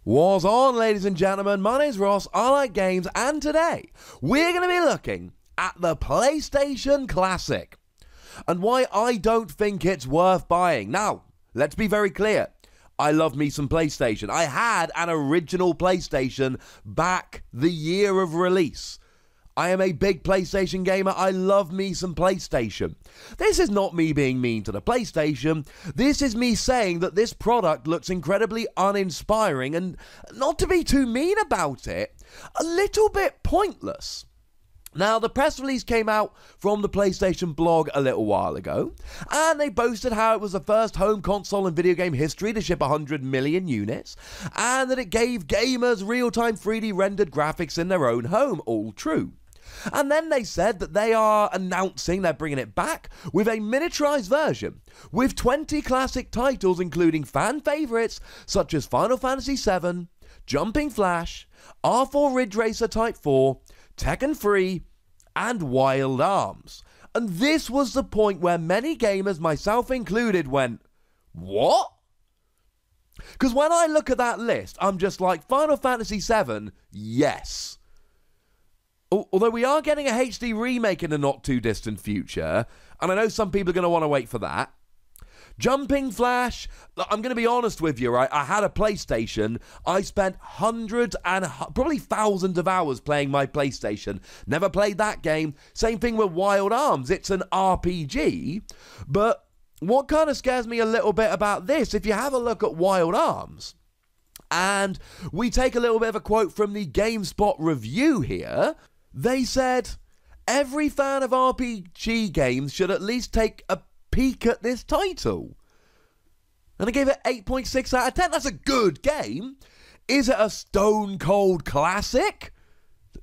What's on, ladies and gentlemen? My name's Ross, I like games, and today we're going to be looking at the PlayStation Classic and why I don't think it's worth buying. Now, let's be very clear. I love me some PlayStation. I had an original PlayStation back the year of release. I am a big PlayStation gamer. I love me some PlayStation. This is not me being mean to the PlayStation. This is me saying that this product looks incredibly uninspiring and, not to be too mean about it, a little bit pointless. Now, the press release came out from the PlayStation blog a little while ago, and they boasted how it was the first home console in video game history to ship 100 million units, and that it gave gamers real-time 3D rendered graphics in their own home. All true. And then they said that they are announcing they're bringing it back with a miniaturized version with 20 classic titles, including fan favorites such as Final Fantasy VII, Jumping Flash, R4 Ridge Racer Type 4, Tekken 3, and Wild Arms. And this was the point where many gamers, myself included, went, what? Because when I look at that list, I'm just like, Final Fantasy VII, yes. Although we are getting a HD remake in the not too distant future, and I know some people are going to want to wait for that. Jumping Flash, I'm going to be honest with you, right? I had a PlayStation. I spent hundreds and probably thousands of hours playing my PlayStation. Never played that game. Same thing with Wild Arms. It's an RPG. But what kind of scares me a little bit about this, if you have a look at Wild Arms, and we take a little bit of a quote from the GameSpot review here, they said, every fan of RPG games should at least take a peek at this title. And I gave it 8.6 out of 10. That's a good game. Is it a stone cold classic?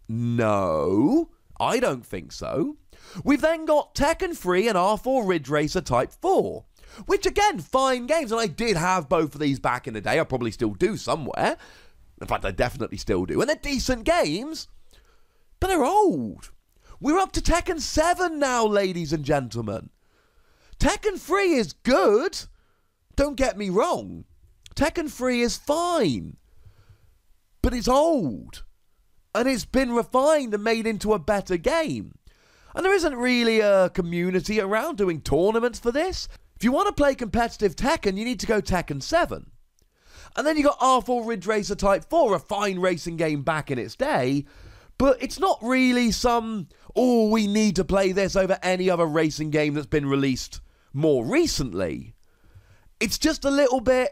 No, I don't think so. We've then got Tekken 3 and R4 Ridge Racer Type 4, which again, fine games, and I did have both of these back in the day. I probably still do somewhere. In fact, I definitely still do. And they're decent games, but they're old. We're up to Tekken 7 now, ladies and gentlemen. Tekken 3 is good. Don't get me wrong. Tekken 3 is fine. But it's old. And it's been refined and made into a better game. And there isn't really a community around doing tournaments for this. If you want to play competitive Tekken, you need to go Tekken 7. And then you got R4 Ridge Racer Type 4, a fine racing game back in its day. But it's not really some, oh, we need to play this over any other racing game that's been released more recently. It's just a little bit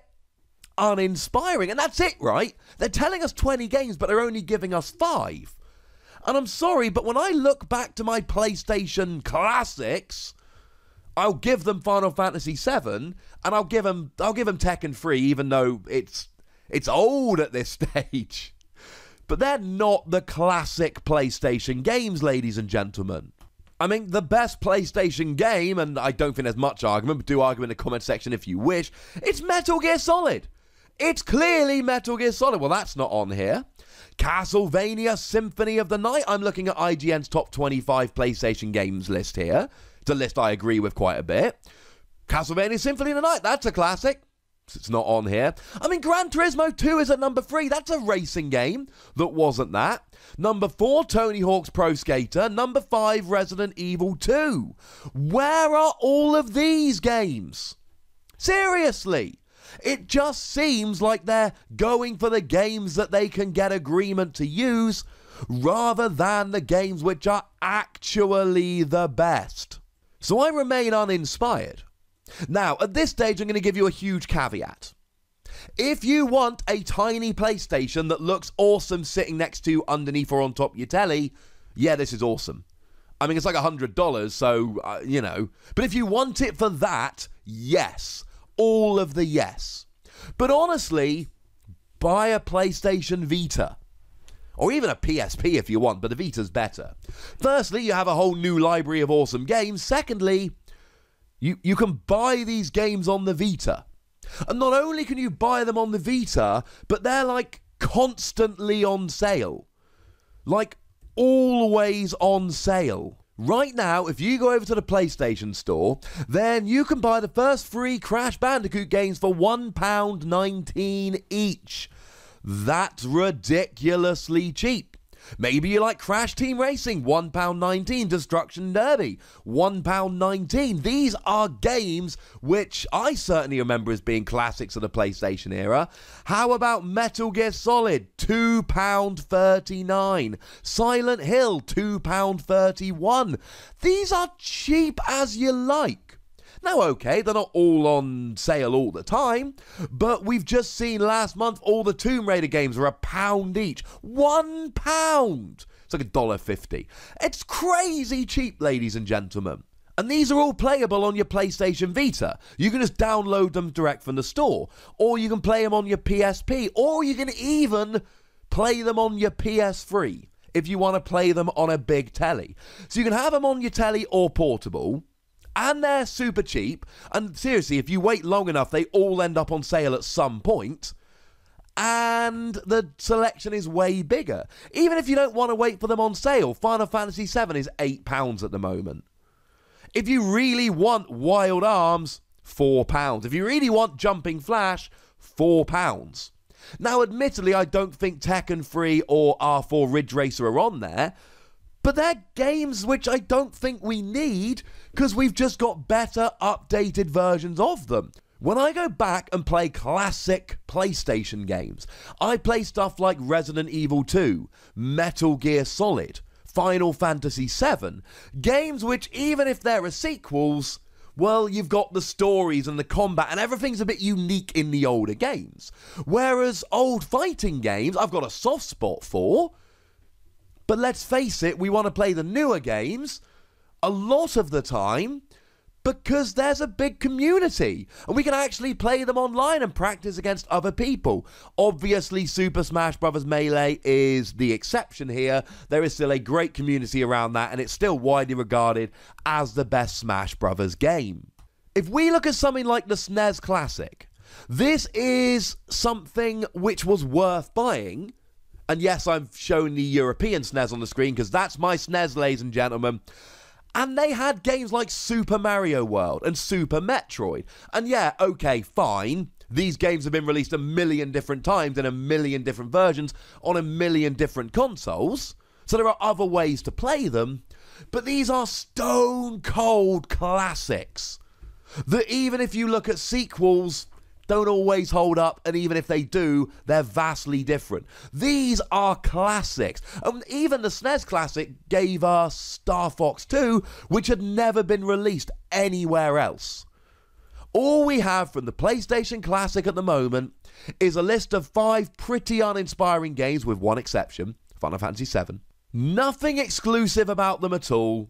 uninspiring. And that's it, right? They're telling us 20 games, but they're only giving us 5. And I'm sorry, but when I look back to my PlayStation classics, I'll give them Final Fantasy VII, and I'll give them Tekken 3, even though it's old at this stage. But they're not the classic PlayStation games, ladies and gentlemen. I mean, the best PlayStation game, and I don't think there's much argument, but do argue in the comment section if you wish, it's Metal Gear Solid. It's clearly Metal Gear Solid. Well, that's not on here. Castlevania Symphony of the Night. I'm looking at IGN's top 25 PlayStation games list here. It's a list I agree with quite a bit. Castlevania Symphony of the Night, that's a classic. It's not on here. I mean, Gran Turismo 2 is at number 3. That's a racing game that wasn't that. Number 4, Tony Hawk's Pro Skater. Number 5, Resident Evil 2. Where are all of these games? Seriously. It just seems like they're going for the games that they can get agreement to use rather than the games which are actually the best. So I remain uninspired. Now, at this stage, I'm going to give you a huge caveat. If you want a tiny PlayStation that looks awesome sitting next to, underneath, or on top of your telly, yeah, this is awesome. I mean, it's like $100, so, you know. But if you want it for that, yes. All of the yes. But honestly, buy a PlayStation Vita. Or even a PSP if you want, but the Vita's better. Firstly, you have a whole new library of awesome games. Secondly, you can buy these games on the Vita. And not only can you buy them on the Vita, but they're like constantly on sale. Like always on sale. Right now, if you go over to the PlayStation Store, then you can buy the first 3 Crash Bandicoot games for £1.19 each. That's ridiculously cheap. Maybe you like Crash Team Racing, £1.19, Destruction Derby, £1.19. These are games which I certainly remember as being classics of the PlayStation era. How about Metal Gear Solid, £2.39. Silent Hill, £2.31. These are cheap as you like. Now, okay, they're not all on sale all the time, but we've just seen last month all the Tomb Raider games were £1 each. £1! It's like $1.50. It's crazy cheap, ladies and gentlemen. And these are all playable on your PlayStation Vita. You can just download them direct from the store, or you can play them on your PSP, or you can even play them on your PS3 if you want to play them on a big telly. So you can have them on your telly or portable. And they're super cheap. And seriously, if you wait long enough, they all end up on sale at some point. And the selection is way bigger. Even if you don't want to wait for them on sale, Final Fantasy VII is £8 at the moment. If you really want Wild Arms, £4. If you really want Jumping Flash, £4. Now, admittedly, I don't think Tekken 3 or R4 Ridge Racer are on there. But they're games which I don't think we need because we've just got better updated versions of them. When I go back and play classic PlayStation games, I play stuff like Resident Evil 2, Metal Gear Solid, Final Fantasy VII, games which even if they're sequels, well, you've got the stories and the combat and everything's a bit unique in the older games. Whereas old fighting games, I've got a soft spot for. But let's face it, we want to play the newer games a lot of the time because there's a big community and we can actually play them online and practice against other people. Obviously, Super Smash Bros. Melee is the exception here. There is still a great community around that and it's still widely regarded as the best Smash Bros. Game. If we look at something like the SNES Classic, this is something which was worth buying. And yes, I've shown the European SNES on the screen because that's my SNES, ladies and gentlemen. And they had games like Super Mario World and Super Metroid. And yeah, okay, fine. These games have been released a million different times in a million different versions on a million different consoles. So there are other ways to play them. But these are stone cold classics that even if you look at sequels, don't always hold up, and even if they do, they're vastly different. These are classics. And even the SNES Classic gave us Star Fox 2, which had never been released anywhere else. All we have from the PlayStation Classic at the moment is a list of 5 pretty uninspiring games, with one exception, Final Fantasy VII. Nothing exclusive about them at all.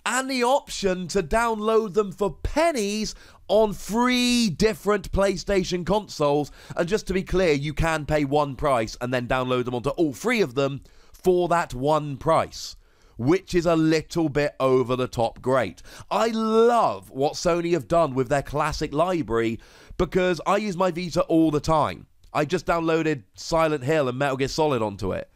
And the option to download them for pennies on 3 different PlayStation consoles. And just to be clear, you can pay one price and then download them onto all 3 of them for that one price, which is a little bit over the top great. I love what Sony have done with their classic library because I use my Vita all the time. I just downloaded Silent Hill and Metal Gear Solid onto it.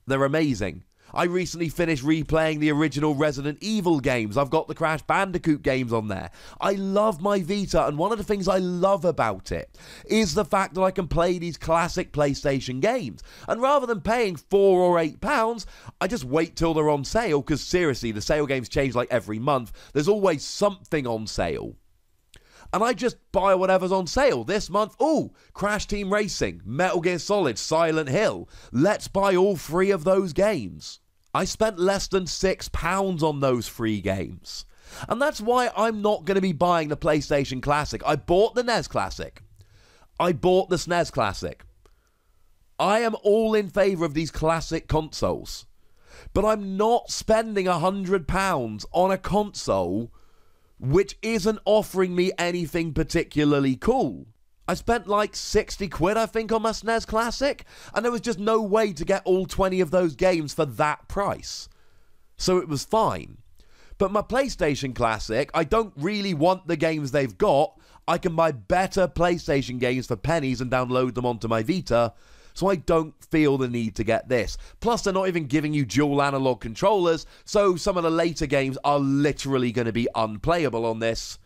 They're amazing. I recently finished replaying the original Resident Evil games. I've got the Crash Bandicoot games on there. I love my Vita, and one of the things I love about it is the fact that I can play these classic PlayStation games. And rather than paying £4 or £8, I just wait till they're on sale, because seriously, the sale games change like every month. There's always something on sale. And I just buy whatever's on sale. This month, ooh, Crash Team Racing, Metal Gear Solid, Silent Hill. Let's buy all 3 of those games. I spent less than £6 on those 3 games. And that's why I'm not going to be buying the PlayStation Classic. I bought the NES Classic. I bought the SNES Classic. I am all in favour of these classic consoles. But I'm not spending £100 on a console which isn't offering me anything particularly cool. I spent like 60 quid, I think, on my SNES Classic, and there was just no way to get all 20 of those games for that price. So it was fine. But my PlayStation Classic, I don't really want the games they've got. I can buy better PlayStation games for pennies and download them onto my Vita, so I don't feel the need to get this. Plus, they're not even giving you dual analog controllers, so some of the later games are literally going to be unplayable on this.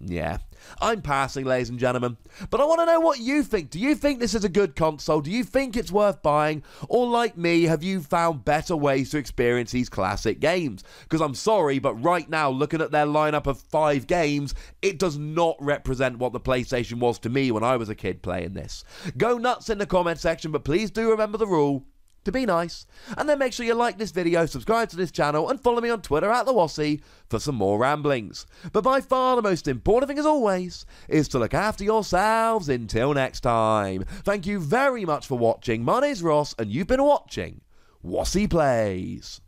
Yeah, I'm passing, ladies and gentlemen. But I want to know what you think. Do you think this is a good console? Do you think it's worth buying? Or like me, have you found better ways to experience these classic games? Because I'm sorry, but right now, looking at their lineup of 5 games, it does not represent what the PlayStation was to me when I was a kid playing this. Go nuts in the comment section, but please do remember the rule to be nice, and then make sure you like this video, subscribe to this channel, and follow me on Twitter at the Wossy for some more ramblings. But by far the most important thing as always is to look after yourselves until next time. Thank you very much for watching. My name's Ross, and you've been watching Wossy Plays.